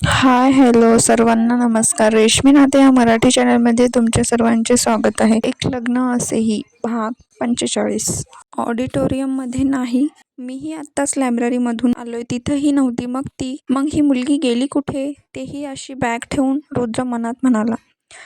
Hi hello सर्वांना नमस्कार. रेशमी नाते या मराठी चॅनलमध्ये तुमच्या सर्वांचे स्वागत आहे. एक लग्न असेही भाग 45. ऑडिटोरियममध्ये नाही, मीही आत्ताच लायब्ररीमधून आलोय. तिथंही नव्हती. मग ही मुलगी गेली कुठे? तेही अशी बॅग ठेवून रुद्र मनात म्हणाला.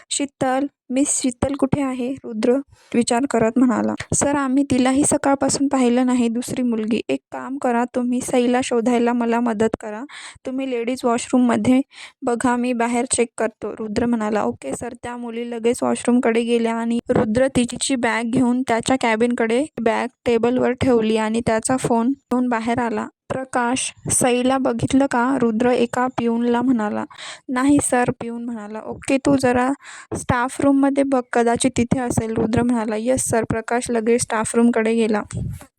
शीतल, मिस शीतल कुठे आहे? रुद्र विचार करत म्हणाला. सर, आम्ही तिलाही सकाळपासून पाहिलं नाही. दुसरी मुलगी. एक काम करा, तुम्ही सईला शोधायला मला मदत करा. तुम्ही लेडीज वॉशरूममध्ये बघा, मी बाहेर चेक करतो. रुद्र म्हणाला. Okay sir. त्या मुली लगेच वॉशरूमकडे गेल्या आणि रुद्र तिची बॅग घेऊन त्याच्या कॅबिनकडे बॅग टेबलवर ठेवली आणि त्याचा फोन घेऊन बाहेर आला. प्रकाश, सईला बघितलं का? रुद्र एका पिऊनला म्हणाला. नाही सर. पिऊन म्हणाला. ओके, तू जरा स्टाफ रूममध्ये बघ, कदाचित तिथे असेल. रुद्र म्हणाला. Yes sir. प्रकाश लगेच स्टाफ रूमकडे गेला.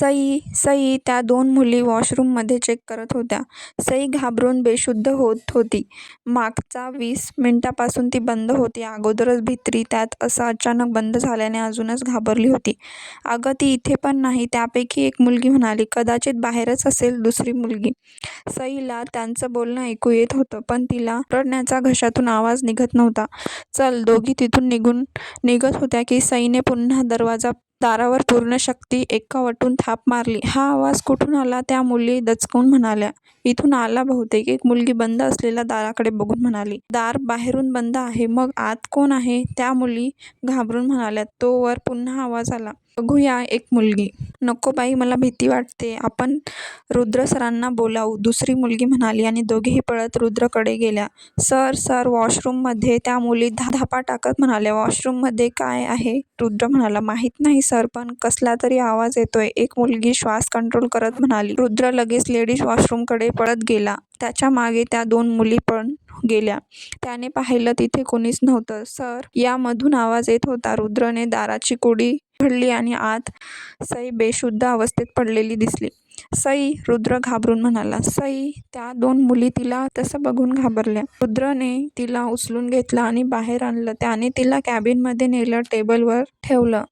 सई सई त्या दोन मुली वॉशरूममध्ये चेक करत होत्या. सई घाबरून बेशुद्ध होत होती. मागचा 20 मिनिटापासून ती बंद होती. अगोदरच भित्री, त्यात असं अचानक बंद झाल्याने अजूनच घाबरली होती. अगं, ती इथे पण नाही, त्यापैकी एक मुलगी म्हणाली. कदाचित बाहेरच असेल दुसरी मुलगी. सईला त्यांचं बोलणं ऐकू येत होतं, पण तिला रडण्याचा घशातून आवाज निघत नव्हता. चल, दोघी तिथून निघत होत्या की सईने पुन्हा दारावर पूर्ण शक्ती एकवटून थाप मारली. हा आवाज कुठून आला? त्या मुली दचकून म्हणाल्या. इथून आला बहुतेक. एक मुलगी बंद असलेल्या दाराकडे बघून म्हणाली. दार बाहेरून बंद आहे, मग आत कोण आहे? त्या मुली घाबरून म्हणाल्या. तोवर पुन्हा आवाज आला. बघूया. एक मुलगी. नको बाई, मला भीती वाटते. आपण रुद्र सरांना बोलावू, दुसरी मुलगी म्हणाली आणि दोघेही पळत रुद्रकडे गेल्या. सर सर, वॉशरूममध्ये. त्या मुली धापा टाकत म्हणाल्या. वॉशरूममध्ये काय आहे? रुद्र म्हणाला. माहीत नाही सर, पण कसला तरी आवाज येतोय, एक मुलगी श्वास कंट्रोल करत म्हणाली. रुद्र लगेच लेडीज वॉशरूमकडे पळत गेला. त्याच्या मागे त्या दोन मुली पण गेल्या. त्याने पाहिलं, तिथे कोणीच नव्हतं. सर, यामधून आवाज येत होता. रुद्रने दाराची कुडी उघडली आणि आत सई बेशुद्ध अवस्थेत पडलेली दिसली. सई, रुद्र घाबरून म्हणाला. सई, त्या दोन मुली तिला तसं बघून घाबरल्या. रुद्रने तिला उचलून घेतलं आणि बाहेर आणलं. त्याने तिला कॅबिनमध्ये नेलं, टेबलवर ठेवलं.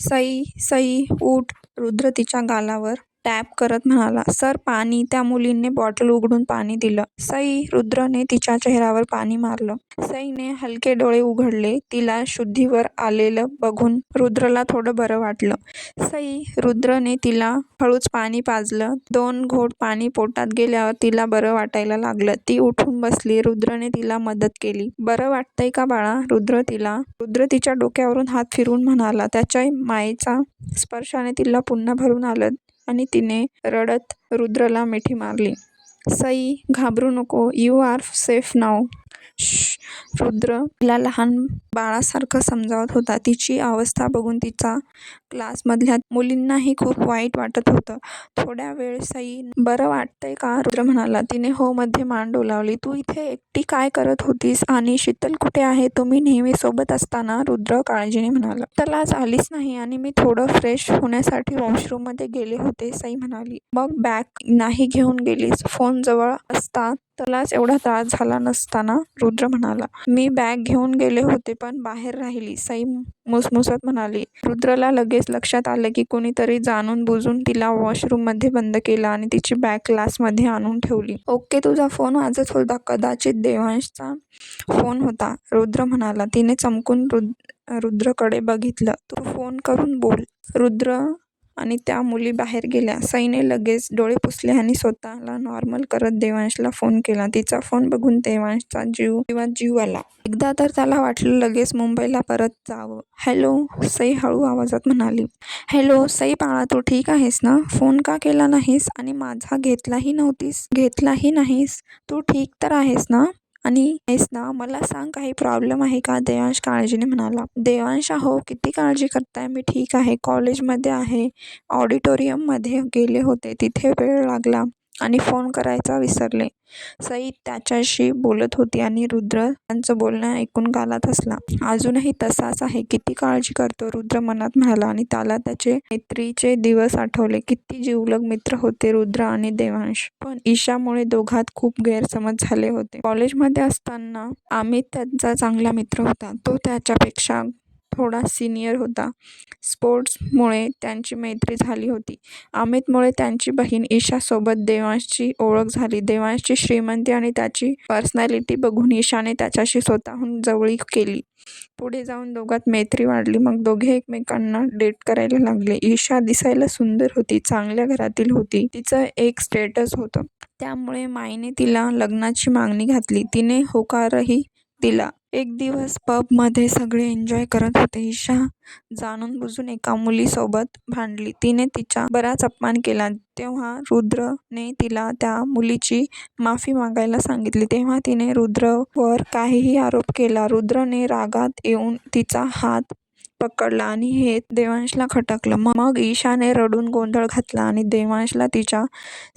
सई सई, उठ. रुद्र तिच्या गालावर टॅप करत म्हणाला. सर, पाणी. त्या मुलीने बॉटल उघडून पाणी दिलं. सई, रुद्रने तिच्या चेहऱ्यावर पाणी मारलं. सईने हलके डोळे उघडले. तिला शुद्धीवर आलेलं बघून रुद्रला थोडं बरं वाटलं. सई, रुद्रने तिला हळूच पाणी पाजलं. 2 घोट पाणी पोटात गेल्यावर तिला बरं वाटायला लागलं. ती उठून बसली. रुद्रने तिला मदत केली. बरं वाटतंय का बाळा? रुद्र तिच्या डोक्यावरून हात फिरवून म्हणाला. त्याच्या मायेच्या स्पर्शाने तिला पुन्हा भरून आलं आणि तिने रडत रुद्रला मिठी मारली. सई, घाबरू नको. You are safe now. Rudra तिला लहान बाळासारखं समजावत होता. तिची अवस्था बघून तिचा क्लासमधल्या मुलींनाही खूप वाईट वाटत होतं. थोड्या वेळ सई, बरं वाटतंय का? रुद्र म्हणाला. तिने हो मध्ये मान डोलावली. तू इथे एकटी काय करत होतीस? आणि शीतल कुठे आहे? तुम्ही नेहमी सोबत असताना. रुद्र काळजीने म्हणाला. तर आज आलीच नाही आणि मी थोडं फ्रेश होण्यासाठी वॉशरूममध्ये गेले होते, सई म्हणाली. मग बॅग नाही घेऊन गेलीस? फोन जवळ असता त्यालाच एवढा त्रास झाला नसता ना? रुद्र म्हणाला. मी बॅग घेऊन गेले होते, पण बाहेर राहिली, सई मुसमुसत म्हणाली. रुद्रला लगेच लक्षात आलं की कोणीतरी जाणून बुजून तिला वॉशरूममध्ये बंद केलं आणि तिची बॅग क्लासमध्ये आणून ठेवली. ओके, तुझा फोन वाजत होता. कदाचित देवांशचा फोन होता, रुद्र म्हणाला. तिने चमकून रुद्रकडे बघितलं. तू फोन करून बोल. रुद्र आणि त्या मुली बाहेर गेल्या. सईने लगेच डोळे पुसले आणि स्वतःला नॉर्मल करत देवांशला फोन केला. तिचा फोन बघून देवांशचा जीव आला. एकदा तर त्याला वाटलं लगेच मुंबईला परत जावं. हॅलो, सई हळू आवाजात म्हणाली. हॅलो सई बाळा, तू ठीक आहेस ना? फोन का केला नाहीस? आणि माझा घेतलाही नाहीस. तू ठीक तर आहेस ना? मला सांग, काही प्रॉब्लेम आहे का? देवांश काळजीने म्हणाला. देवांश, हो, किती काळजी करताय? मी ठीक आहे. कॉलेजमध्ये आहे. ऑडिटोरियममध्ये गेले होते, तिथे वेळ लागला आणि फोन करायचा विसरले. सई त्याच्याशी बोलत होती आणि रुद्र त्यांचं बोलणं ऐकून गालात हसला. अजूनही तसाच आहे. किती काळजी करतो? रुद्र मनात म्हणाला आणि त्याला त्याचे मैत्रीचे दिवस आठवले. किती जिवलग मित्र होते रुद्र आणि देवांश. पण ईशामुळे दोघात खूप गैरसमज झाले होते. कॉलेजमध्ये असताना अमित त्यांचा चांगला मित्र होता. तो त्याच्यापेक्षा थोडा सिनियर होता. स्पोर्ट्समुळे त्यांची मैत्री झाली होती. अमितमुळे त्यांची बहीण ईशासोबत देवांशची ओळख झाली. देवांशची श्रीमंती आणि त्याची पर्सनॅलिटी बघून ईशाने त्याच्याशी स्वतःहून जवळीक केली. पुढे जाऊन दोघांत मैत्री वाढली. मग दोघे एकमेकांना डेट करायला लागले. ईशा दिसायला सुंदर होती, चांगल्या घरातील होती, तिचं एक स्टेटस होतं. त्यामुळे माईने तिला लग्नाची मागणी घातली. तिने होकारही दिला. एक दिवस पबमध्ये सगळे एन्जॉय करत होते. ईशा जाणून बुजून एका मुलीसोबत भांडली. तिने तिचा बराच अपमान केला. तेव्हा रुद्रने तिला त्या मुलीची माफी मागायला सांगितली. तेव्हा तिने रुद्रवर काहीही आरोप केला. रुद्रने रागात येऊन तिचा हात पकडला आणि हे देवांशला खटकलं. मग ईशाने रडून गोंधळ घातला आणि देवांशला तिच्या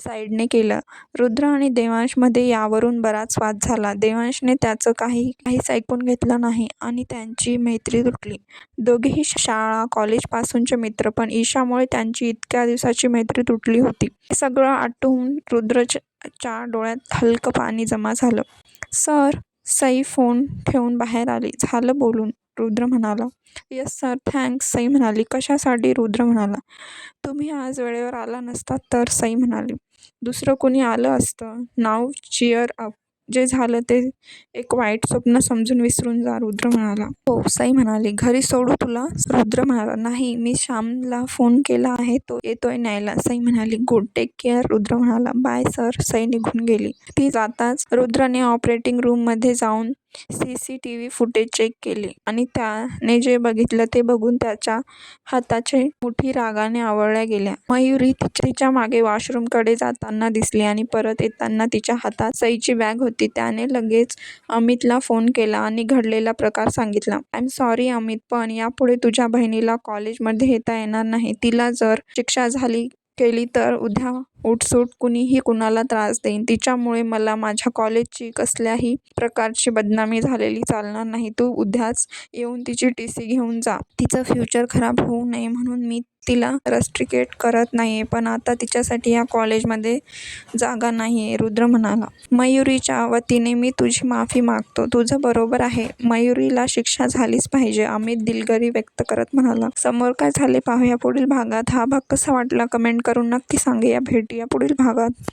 साईडने केलं. रुद्र आणि देवांशमध्ये यावरून बराच वाद झाला. देवांशने त्याचं काहीच ऐकून घेतलं नाही आणि त्यांची मैत्री तुटली. दोघेही शाळा कॉलेजपासूनचे मित्र, पण ईशामुळे त्यांची इतक्या दिवसाची मैत्री तुटली होती. हे सगळं आठवून रुद्रच्या डोळ्यात हलकं पाणी जमा झालं. सर, सई फोन ठेवून बाहेर आली. झालं बोलून, रुद्र म्हणाला. येस सर, थँक्स, सई म्हणाली. कशासाठी, रुद्र म्हणाला. तुम्ही आज वेळेवर आला नसतात तर, सई म्हणाली. दुसरं कोणी आलं असतं. नाव चिअर अप. जे झालं ते एक वाईट स्वप्न समजून विसरून जा, रुद्र म्हणाला. हो, सई म्हणाली. घरी सोडू तुला, रुद्र म्हणाला. नाही, मी श्यामला फोन केला आहे, तो येतोय न्यायला, सई म्हणाली. गुड, टेक केअर, रुद्र म्हणाला. बाय सर, सई निघून गेली. ती जाताच रुद्रने ऑपरेटिंग रूममध्ये जाऊन CCTV फुटेज चेक केले आणि त्याने जे बघितलं ते बघून त्याच्या हाताची मुठी रागाने आवळल्या गेल्या. मयुरी तिच्या मागे वॉशरूमकडे जाताना दिसली आणि परत येताना तिच्या हातात सईची बॅग होती. त्याने लगेच अमितला फोन केला आणि घडलेला प्रकार सांगितला. आय एम सॉरी अमित, पण यापुढे तुझ्या बहिणीला कॉलेजमध्ये येता येणार नाही. तिला जर शिक्षा केली तर उद्या उठसूट कुणीही कुणाला त्रास देईन. तिच्यामुळे मला माझ्या कॉलेजची कसल्याही प्रकारची बदनामी झालेली चालणार नाही. तू उद्याच येऊन तिची TC घेऊन जा. तिचं फ्युचर खराब होऊ नये म्हणून मी तिला रस्ट्रिकेट करत नाहीये, पण आता तिच्यासाठी या कॉलेजमध्ये जागा नाहीये, रुद्र म्हणाला. मयुरीच्या वतीने मी तुझी माफी मागतो. तुझं बरोबर आहे, मयुरीला शिक्षा झालीच पाहिजे, अमित दिलगिरी व्यक्त करत म्हणाला. समोर काय झाले पाहूया पुढील भागात. हा भाग कसा वाटला कमेंट करून नक्की सांगा. भेटूया पुढील भागात.